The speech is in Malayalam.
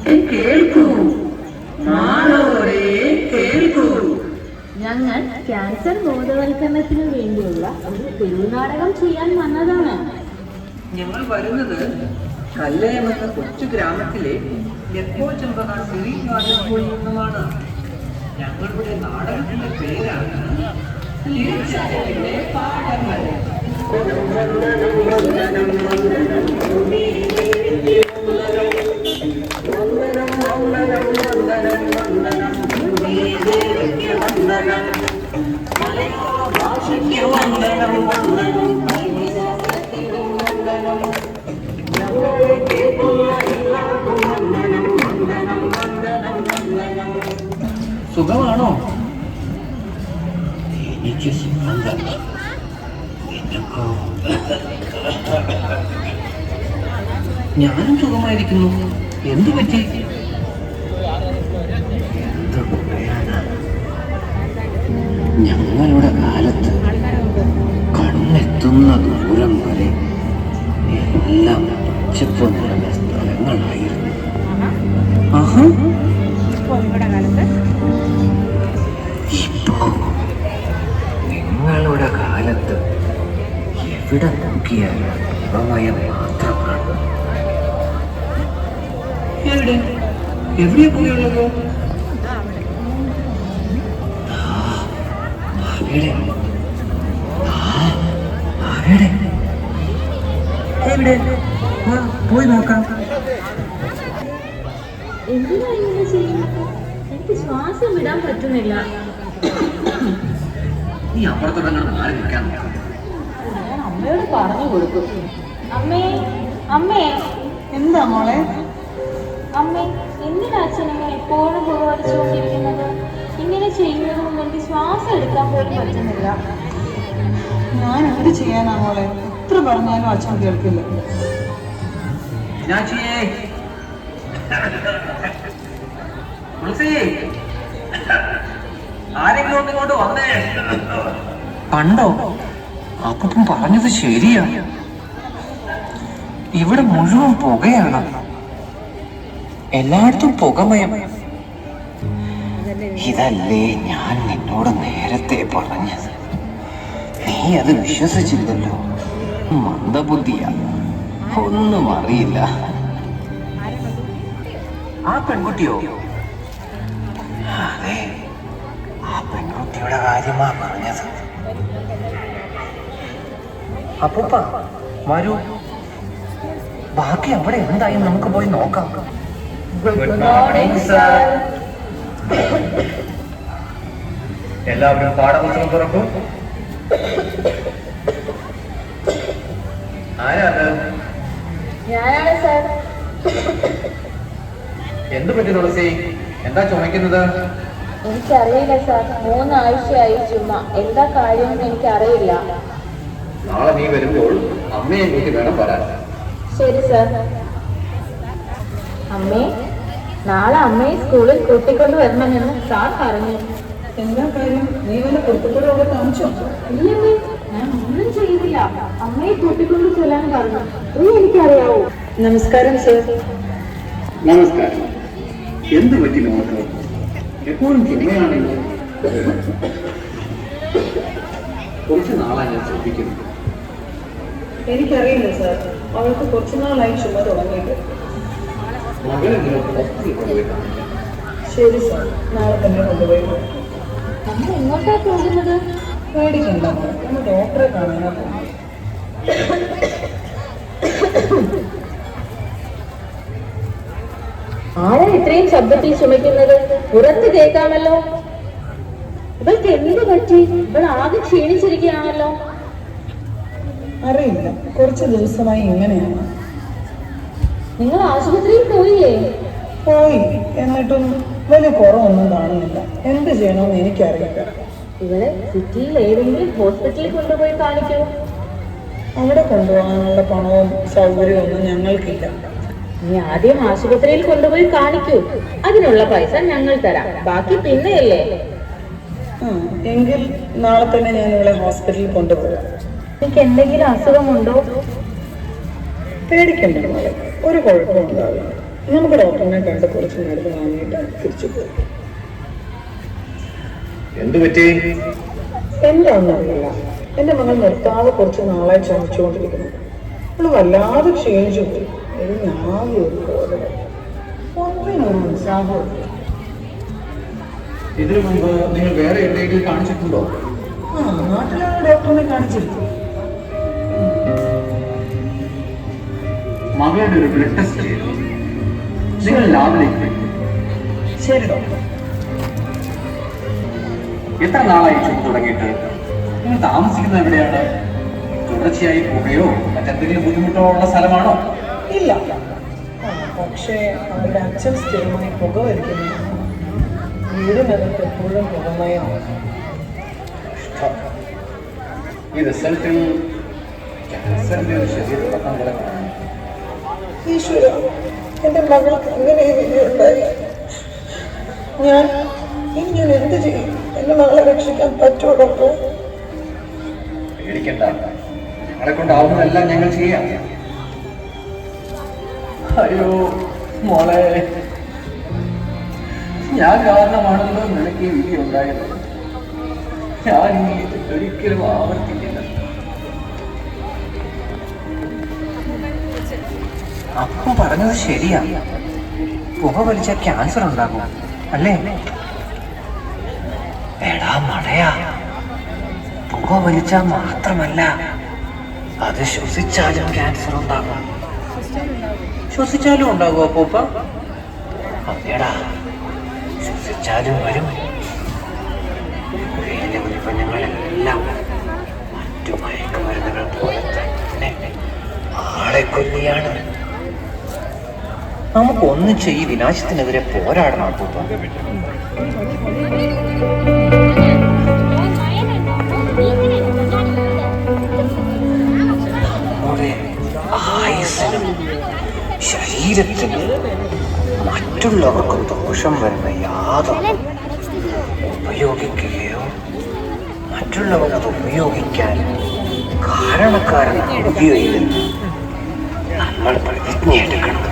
കേൾക്കൂ, നാളോരെ കേൾക്കൂ. ഞങ്ങൾ ക്യാൻസർ ബോധവൽക്കരണത്തിനു വേണ്ടിയുള്ള ഒരു തെരുവുനാടകം ചെയ്യാൻ വന്നതാണ്. ഞങ്ങൾ വരുന്നത് കല്ലയം എന്ന കൊച്ചു ഗ്രാമത്തിലെ ലക്കോ ചെമ്പക ശ്രീകാര്യത്തിൽ നിന്നുമാണ്. ഞങ്ങളുടെ നാടകത്തിന്റെ പേരാണ് തീർച്ചയായില്ലേ പാഠങ്ങൾ. സുഖമാണോ? എനിക്ക് സുഖം തന്നെ. നിനക്കോ? ഞാനും സുഖമായിരിക്കുന്നു. എന്തു പറ്റി? എന്ത് പറയാനാ, ഞങ്ങളുടെ കാലത്ത് കണ്ണെത്തുന്ന ദൂരം വരെ എല്ലാം പച്ചപ്പ് നിറഞ്ഞ സ്ഥലങ്ങളായിരുന്നു. ആഹാ, ഇപ്പോ നിങ്ങളുടെ കാലത്ത് എവിടെ നോക്കിയാലും ശിവമയം മാത്രമാണ്. എവിടെയാ പോയുള്ളത്? അവിടെ അവിടെ എവിടെ? പോയി നോക്കാം. എന്തിനാ ഇങ്ങനെ ചെയ്യുന്നത്? എനിക്ക് ശ്വാസം വിടാൻ പറ്റുന്നില്ല. നീ അപ്പുറത്തോടെ മാറി നിൽക്കാൻ നോക്കാം. ഞാൻ അമ്മയോട് പറഞ്ഞു കൊടുക്കും. അമ്മേ, അമ്മേ. എന്താ മോളെ? അമ്മേ, എന്തിനാ അച്ഛൻ ഇങ്ങനെ എപ്പോഴും പുറവടിച്ചുകൊണ്ടിരിക്കുന്നത്? ഇങ്ങനെ ചെയ്യുന്നതും എനിക്ക് ശ്വാസം എടുക്കാൻ പോലും പറ്റുന്നില്ല. ഞാൻ എന്ത് ചെയ്യാനാ മോളെ? എത്ര പറഞ്ഞാലും അച്ഛൻ കേൾക്കില്ല. ആരെങ്കിലും ഒന്നിങ്ങോട്ട് വന്നേ. കണ്ടോ, അപ്പം പറഞ്ഞത് ശരിയാ. ഇവിടെ മുഴുവൻ പുകയാണ്, എല്ലായിടത്തും പുകമയം. ഇതല്ലേ ഞാൻ നിന്നോട് നേരത്തെ പറഞ്ഞത്? നീ അത് വിശ്വസിച്ചില്ലല്ലോ. മന്ദബുദ്ധിയാ, ഒന്നും അറിയില്ല. ആ പെൺകുട്ടിയോ? അതെ, ആ പെൺകുട്ടിയുടെ കാര്യമാ പറഞ്ഞത്. അപ്പൂപ്പ വരൂ, ബാക്കി അവിടെ എന്തായി നമുക്ക് പോയി നോക്കാം. Good morning sir. എല്ലാവരും പാഠപുസ്തകം തുറക്കും. ആരാത്? ഞാനാണ് സർ. എന്തു പറ്റി തുളസി? എന്താ ചുമക്കുന്നത്? എനിക്കറിയില്ല സർ, 3 ആഴ്ചയായി ചുമ. എന്താ കാര്യമെന്ന് എനിക്കറിയില്ല. നാളെ നീ വരുമ്പോൾ അമ്മയെ കൂട്ടി വേണം വരാൻ. ശരി സർ. അമ്മേ, നാളെ അമ്മയെ സ്കൂളിൽ കൂട്ടിക്കൊണ്ട് വരണമെന്ന് സാർ പറഞ്ഞു. എന്താ കാര്യം? നീ വല്ല കുട്ടികളോട് അവിടെ കാണിച്ചോ? ഇല്ലമ്മേ, ഞാൻ ഒന്നും ചെയ്തില്ല. അമ്മയെ കൂട്ടിക്കൊണ്ട് ചെല്ലാൻ പറഞ്ഞു. ഇത് എനിക്കറിയാവൂ. നമസ്കാരം സർ. നമസ്കാരം. എന്ത് പറ്റി നമുക്ക്? എപ്പോഴും ചുമയാണല്ലോ. കുറച്ച് നാളായി ഞാൻ ശ്രദ്ധിക്കുന്നു. എനിക്കറിയില്ല സർ, അവൾക്ക് കുറച്ചുനാളായി ചുമ തുടങ്ങിയിട്ട്. മകളെങ്കിലും ഹോസ്പിറ്റലിൽ കൊണ്ടുപോയി കാണിക്കാം. ശരി സർ, നാളെ തന്നെ കൊണ്ടുപോയി. അമ്മ എങ്ങോട്ടാ പോകുന്നത്? പേടിക്കണ്ട മോളെ, നമ്മൾ ഡോക്ടറെ കാണാനാ പോകുന്നത്. ആരാ ഇത്രയും ശബ്ദത്തിൽ ചുമക്കുന്നത്? പുറത്ത് കേൾക്കാമല്ലോ. ഇവൾക്ക് എന്ത് പറ്റി? ഇവൾ ആകെ ക്ഷീണിച്ചിരിക്കുകയാണല്ലോ. അറിയില്ല, കുറച്ച് ദിവസമായി ഇങ്ങനെയാണ്. നിങ്ങൾ ആശുപത്രിയിൽ പോയില്ലേ? പോയി, എന്നിട്ടും വലിയ കുറവൊന്നും കാണുന്നില്ല. എന്ത് ചെയ്യണമെന്ന് എനിക്കറിയില്ല. ഇവളെ സിറ്റിയിൽ ഏതെങ്കിലും ഹോസ്പിറ്റലിൽ കൊണ്ടുപോയി കാണിക്കൂ. അവിടെ കൊണ്ടുപോകാനുള്ള പണവും സൗകര്യവും ഒന്നും ഞങ്ങൾക്കില്ല. നീ ആദ്യം ആശുപത്രിയിൽ കൊണ്ടുപോയി കാണിക്കൂ. അതിനുള്ള പൈസ ഞങ്ങൾ തരാം, ബാക്കി പിന്നെയല്ലേ. എങ്കിൽ നാളെ തന്നെ ഞാൻ ഇവിടെ ഹോസ്പിറ്റലിൽ കൊണ്ടുപോകാം. എനിക്ക് എന്തെങ്കിലും അസുഖമുണ്ടോ? പേടിക്കണ്ട മോളെ, ഒരു കുഴപ്പവും ഉണ്ടാവില്ല. നമുക്ക് ഡോക്ടറിനെ കണ്ട് കുറച്ച് മരുന്ന് വാങ്ങിയിട്ട് തിരിച്ചു പോകും. എന്തു പറ്റി? എന്താണെന്നറിയില്ല, എൻ്റെ മകൾ നിർത്താതെ കുറച്ച് നാളായി ചുമച്ചുകൊണ്ടിരിക്കുന്നു. അവള് വല്ലാതെ ക്ഷീണിച്ചു പോയി. ഞാകെ ഒരു പോലെ ഒന്നിനൊരു ഉത്സാഹം. ഇതിനു മുമ്പ് നിങ്ങൾ വേറെ എവിടെയെങ്കിലും കാണിച്ചിട്ടുണ്ടോ? നാട്ടിലാണ് ഡോക്ടറിനെ കാണിച്ചിരുന്നു. മകളുടെ ഒരു ബ്ലഡ് ടെസ്റ്റ് ചെയ്തു. നിങ്ങൾ ലാബിലേക്ക് പോയി. ശരി ഡോക്ടർ. എത്ര നാളായി ചുമ തുടങ്ങിയിട്ട്? നിങ്ങൾ താമസിക്കുന്നത് എവിടെയാണ്? തുടർച്ചയായി പുകയോ മറ്റെന്തെങ്കിലും ബുദ്ധിമുട്ടോ ഉള്ള സ്ഥലമാണോ? ഇല്ല, പക്ഷേ അവരുടെ അച്ഛൻ സ്ഥിരമായി പുക വലിക്കുന്നതാണ്. വീടിനകത്ത് എപ്പോഴും പുകമയമാണ്. ഈ റിസൾട്ടിൽ ക്യാൻസറിന്റെ ഒരു ശരീര തുടക്കം കിടക്കണം. ഈശ്വര, എൻ്റെ മകൾക്ക് ഇങ്ങനെ ഉണ്ടായി. ഞാൻ എന്ത് ചെയ്യും? എൻ്റെ മകളെ രക്ഷിക്കാൻ പറ്റുമോ ഡോക്ടർ? പേടിക്കണ്ട, ഞങ്ങളെ കൊണ്ടാവുന്നതെല്ലാം ഞങ്ങൾ ചെയ്യാം. അയ്യോ മോളെ, ഞാൻ കാരണമാണല്ലോ നിനക്ക് ഈ വിധി ഉണ്ടായത്. ഞാൻ ഈ ഒരിക്കലും ആവർത്തിക്കില്ല. അപ്പം പറഞ്ഞത് ശരിയാ. പുക വലിച്ച ക്യാൻസർ ഉണ്ടാകും അല്ലേ? എടാ മടയാ, പുക വലിച്ചാൽ മാത്രമല്ല, അത് ശ്വസിച്ചാലും ക്യാൻസർ ഉണ്ടാകും. ശ്വസിച്ചാലും ഉണ്ടാകുമോ പൂപ്പ? അതേടാ, ശ്വസിച്ചാലും വരും. പുകയിലെ ഉൽപ്പന്നങ്ങളെല്ലാം മറ്റു മയക്കുമരുന്നുകൾ പോലെ തന്നെ ആളെ കൊല്ലിയാണ്. നമുക്കൊന്നിച്ച് ഈ വിനാശത്തിനെതിരെ പോരാടണം പൂപ്പ. നമ്മുടെ ആയുസ്സിനും ശരീരത്തിനും മറ്റുള്ളവർക്കും ദോഷം വരുന്ന യാതൊന്നും ഉപയോഗിക്കുകയോ മറ്റുള്ളവരത് ഉപയോഗിക്കാൻ കാരണക്കാരനാവുകയോ ഇല്ലെന്ന് നമ്മൾ പ്രതിജ്ഞയെടുക്കണം.